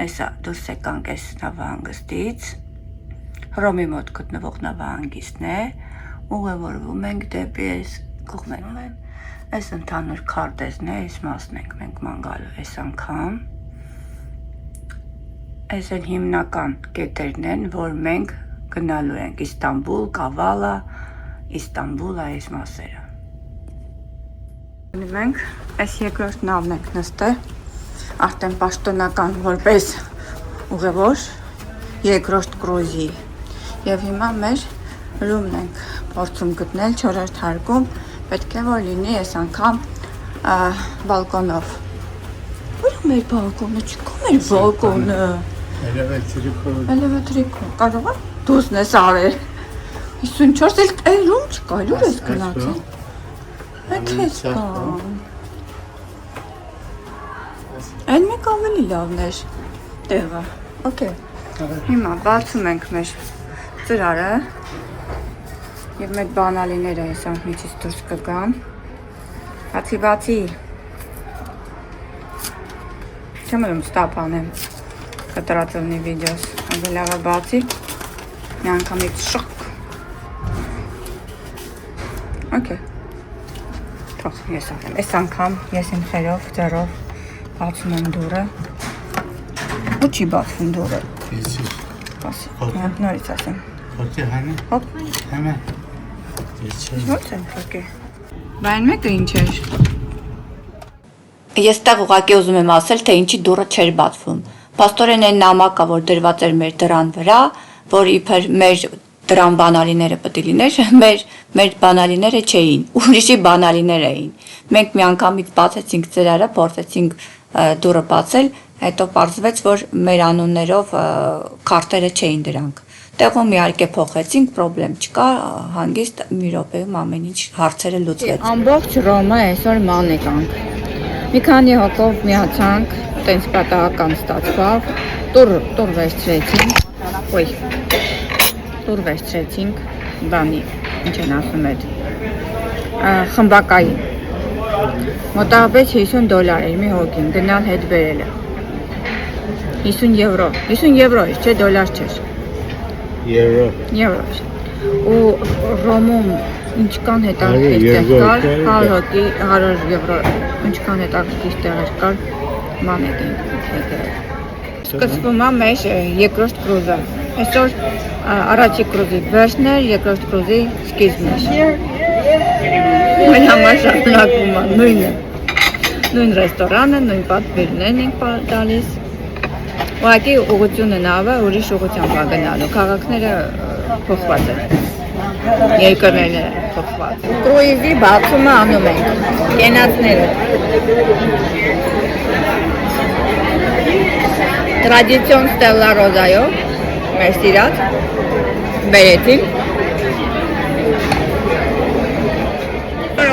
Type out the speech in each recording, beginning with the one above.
Հեսա դուրս եկանք այս նավահանգստից, Հռոմի մոտ գտնվող նավահանգիստն է, ուղևորվում ենք դեպի այս կողմերում են, այս ընդհանուր քարտեզն է, այս մասն ենք մենք ման գալու այս անգամ, այս են հիմնական կետերն են, որ մենք գնալու ենք Իստանբուլ, Կավալա, Իստանբուլ այս մասերը։ Մենք այս երկրորդ նավն ենք նստել, արդեն պաշտոնական որպես ուղևոր երկրորդ կրուզի և հիմա մեր ռումն ենք փորձում գտնել 4-րդ հարկում, պետք է որ լինի այս անգամ բալկոնով։ Ո՞ր է մեր բալկոնը, չկա մեր բալկոնը։ Էլևատրիկով, կարող է դուսն ես արել։ 54 էլ ռում չկա, լուր ես գնացել։ Մեկ ես կան։ Այն մեկ ավելի լավն էր տեղը, ոկեյ։ Հիմա բացում ենք մեր ծրարը և մեր բանալիները այս անմիջից դուրս կգան։ Բացի։ Չեմ ելում ստապ անեմ, կտրածվնի վիդեոս, ավելի լավը բացի, մի անգամից շղկ։ Ոկեյ, թող ես անեմ, այս անգամ ես իմ խերով, ձեռով բացում եմ դուրը, ու չի բացվում դուրը։ Նորից ասեմ։ Հոկե հանը։ Հոպ։ Հանը։ Ո՞ց եմ հոկե։ Բայն մեկը ինչ էր։ Ես տեղ ուղղակի ուզում եմ ասել, թե ինչի դուռը չէր բացվում։ Պաստորեն այն նամակը, որ դրված էր մեր դռան վրա, որ իբր մեր դրան բանալիները պետք է լիներ, մեր բանալիները չէին, ուրիշի բանալիներ էին։ Մենք մի անգամից բացեցինք ծրարը, փորձեցինք դուռը բացել, հետո պարզվեց, որ մեր անուններով քարտերը չէին դրանք։ Տեղում իհարկե փոխեցինք, պրոբլեմ չկա, հանգիստ մի րոպեում ամեն ինչ հարցերը լուծվեց։ Ամբողջ Ռոմը այսօր ման եկանք։ Մի քանի հոգով միացանք, տենց պատահական ստացվավ, տուր վերցրեցինք, բանի, ինչ են ասում էդ, խմբակային։ Մոտավորապես $50 էր մի հոգին, գնալ հետ բերելը։ 50 եվրո էր, չէ, դոլար չէր։ Եվրո էր։ Ու Ռոմում ինչքան հետաքրքիր կար, 100 եվրո, ինչքան հետաքրքիր տեղեր կար, ման եկենք։ Սկսվում է մեր երկրորդ կրուզը։ Այսօր առաջի կրուզի վերջն էր, երկրորդ կրուզի սկիզբն էր։ Մեր համար շարունակվում է նույնը։ Նույն ռեստորանը, նույն պատվիրներն ենք տալիս։ Ուղղակի ուղղությունը նավը ուրիշ ուղղությամբ է գնալու, քաղաքները փոխված են, երկրները փոխված։ Կրուիզի բացումը անում ենք, կենացները։ Տրադիցիոն Ստելլա Ռոզայով, մեր սիրած, բերեցինք։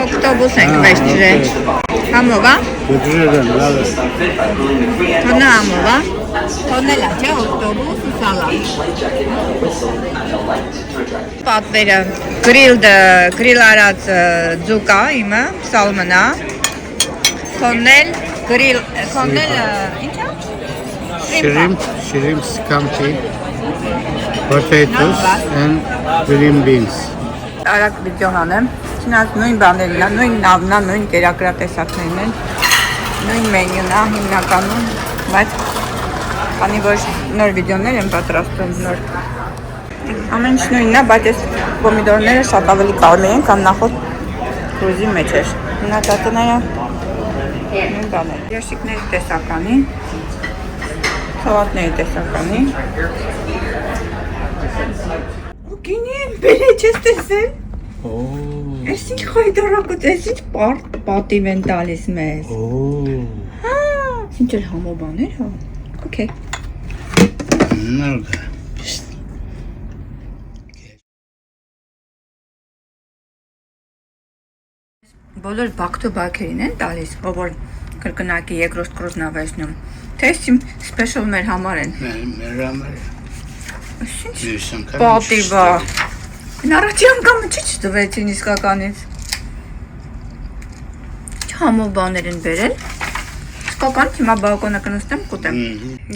Օկտոբուս ենք վերջրել, համով է։ Թոնը համով է։ Թոնելա, չէ, օկտոբուս ու սալատ։ Պատվերը գրիլ արած ձուկա իմը, սալմնա, թոնել, ինչ է? Shrimp scampi, potatoes and green beans. Արագ վիդեո հանեմ, չնայած նույն բաներն է, նույն նավն է, նույն կերակրատեսակներն են, նույն մենյուն է հիմնականում, բայց քանի որ նոր վիդեոներ են պատրաստում, նոր ամեն ինչ նույնն է, բայց այս պոմիդորները շատ ավելի կարմիր են, քան նախորդ կրուզի մեջ էր։ Մնացածները նույն բաներ։ Երշիկների տեսականի, սալատների տեսականի։ Գինի եմ բերել, չես տեսել։ Ես ինչ խայդարակոտ, ես ինչ պատիվ են տալիս մեզ։ Ինչ էլ համոբաներ հա։ Okay. Բոլոր back-to-back-երին են տալիս, որ կրկնակի երկրորդ կրուզն է վերջնում։ Թե իմ special մեր համար են։ Մեր համար։ Պատիվա։ Առաջի անգամը չի չտվեցին իսկականից։ Համով բաներ են բերել։ Կոկոն, հիմա բալկոնը կնստեմ, կուտեմ։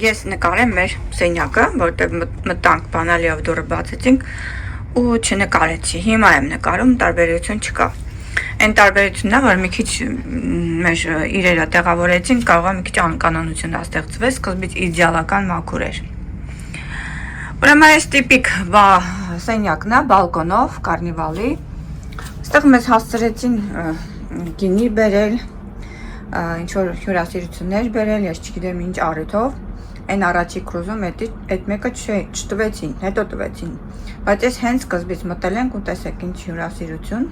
Ես նկարեմ մեր սենյակը, որտեղ մտանք բանալիով դուռը բացեցինք ու չնկարեցի։ Հիմա եմ նկարում, տարբերություն չկա։ Այն տարբերությունն է, որ մի քիչ մեր իրերը տեղավորեցին, կարող է մի քիչ անկանոնություն ստեղծվեց, սկզբից իդեալական մաքուր էր։ Ուրեմն այս տիպիկ սենյակն է, բալկոնով, կարնիվալի։ Այստեղ մեզ հասցրեցին գինի բերել, ինչ-որ հյուրասիրություններ բերել, ես չգիտեմ ինչ առիթով, այն առաջի կրուզում այդ մեկը չտվեցին, հետո տվեցին, բայց ես հենց սկզբից մտել ենք ու տեսեք ինչ հյուրասիրություն։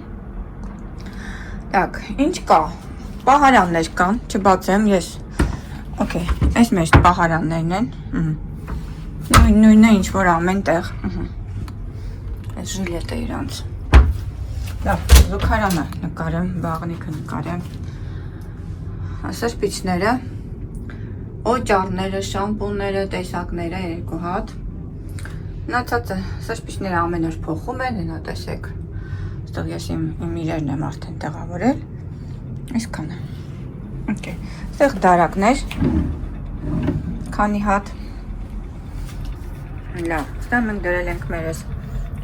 Так, ինչ կա, պահարաններ կան, չբացեմ ես, okay, այս մեջ պահարաններն են, նույնն է ինչ-որ ամեն տեղ, այս ժիլետը իրանց, զուգարանը նկարեմ, բաղնիքը նկարեմ, սրբիչները, օճառները, շամպունները, տեսակները 2 հատ։ Մնացածը սրբիչները ամեն օր փոխում են, նա տեսեք։ Այստեղ ես իմ իրերն եմ արդեն տեղավորել։ Այսքանը։ Okay։ Այստեղ դարակներ, քանի հատ։ Լավ, այստեղ մենք դրել ենք մեր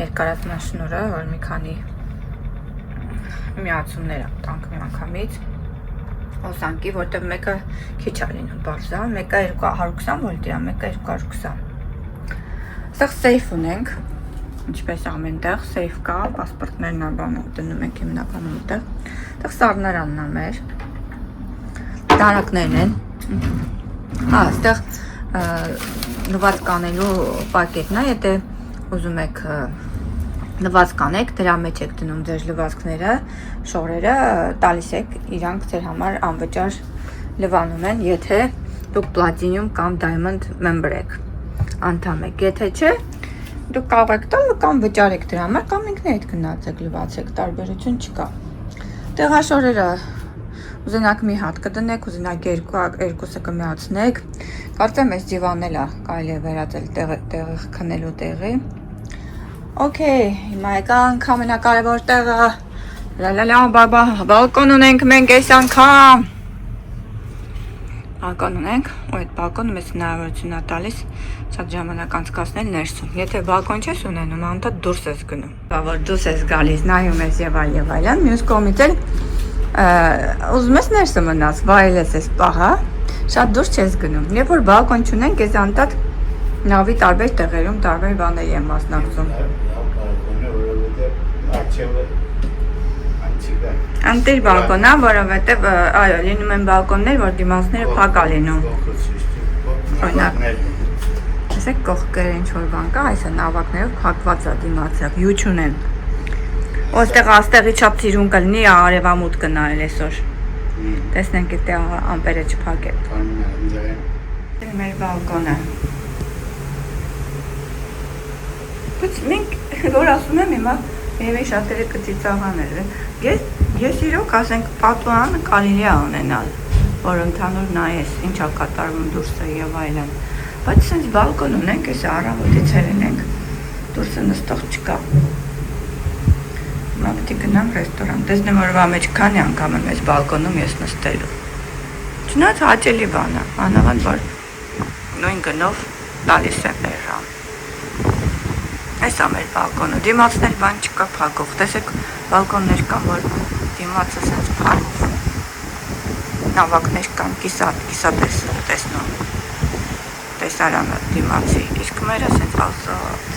երկարատնաշնորը, որ մի քանի միացումներ տանք մի անգամից։ Հոսանքի, որտեղ մեկը քիչ է լինում բարձա, մեկը 220 վոլտի է, մեկը 220։ Այստեղ սեյֆ ունենք, ինչպես ամենտեղ, սեյֆ կա, պասպորտներն աբանը դնում ենք հիմնականում այդտեղ։ Այդտեղ սառնարանն է մեր, դարակներն են։ Այստեղ լվացք անելու պակետն է, եթե ուզում եք լվացք կանեք, դրա մեջ եք դնում ձեր լվացքները, շորերը, տալիս եք իրանք ձեր համար անվճար լվանում են, եթե դուք պլատինիում կամ դայմոնդ մեմբեր եք, անդամ եք, եթե չէ, դուք կարող եք տալ կամ վճարեք դրա համար, կամ ինքներդ գնացեք լվացեք, տարբերություն չկա։ Տեղաշորերը ուզենաք մի հատ կդնեք, ուզենաք երկուսը կմիացնեք, կարծեմ այս դիվանն է կարելի է վերածել տեղը քնելու տեղի։ Okay, հիմա եկանք ամենակարևոր տեղը, լալալա բաբա, բալկոն ունենք մենք այս անգամ, բալկոն ունենք, ու այդ բալկոնը մեզ հնարավորություն է տալիս շատ ժամանակ անցկացնել ներսում, եթե բալկոն չես ունենում, անդադ դուրս ես գնում, որ դուրս ես գալիս, նայում ես եւ այլն, մյուս կողմից էլ ուզում ես ներսը մնաս, վայելես ես պահա, շատ դուրս չես գնում, երբ որ բալկոն չունենք, ես անդադ նավի տարբեր տեղերում տարբեր բաներ եմ մասնակցում։ Անտեր բալկոնա, որովհետև այո, լինում են բալկոններ, որ դիմացները փակ է լինում։ Օրինակ, տեսեք կողքերը ինչ-որ բան կա, այս նավակներով փակված է դիմացը, վյու չունեն։ Ոստեղ աստեղի չափ ծիրուն կլինի, արևամուտ կնայել այսօր։ Տեսնենք եթե ամպերը չփակել։ Մեր բալկոնը։ Բայց մենք որ ասում եմ հիմա Եվ շատերը կծիծաղաներ, ես իրոք ասենք պատուհան կարելի է ունենալ, որ ընդհանուր նայես, ինչ է կատարվում դուրսը եւ այլն, բայց սենց բալկոն ունենք, այս առավոտից ենք, դուրսը նստող չկա։ Հիմա պետք է գնամ ռեստորան, տեսնեմ օրվա մեջ քանի անգամ եմ այս բալկոնում ես նստելու։ Չնայած հաճելի բան է, անավանդ որ նույն գնով տալիս է բերան։ Այս է մեր բալկոնը, դիմացն էլ բան չկա փակող, տեսեք բալկոններ կան, որ դիմացը սենց փակող, նավակներ կան, կիսատես տեսնում, տեսարանը դիմացի, իսկ մերը սենց ազատ,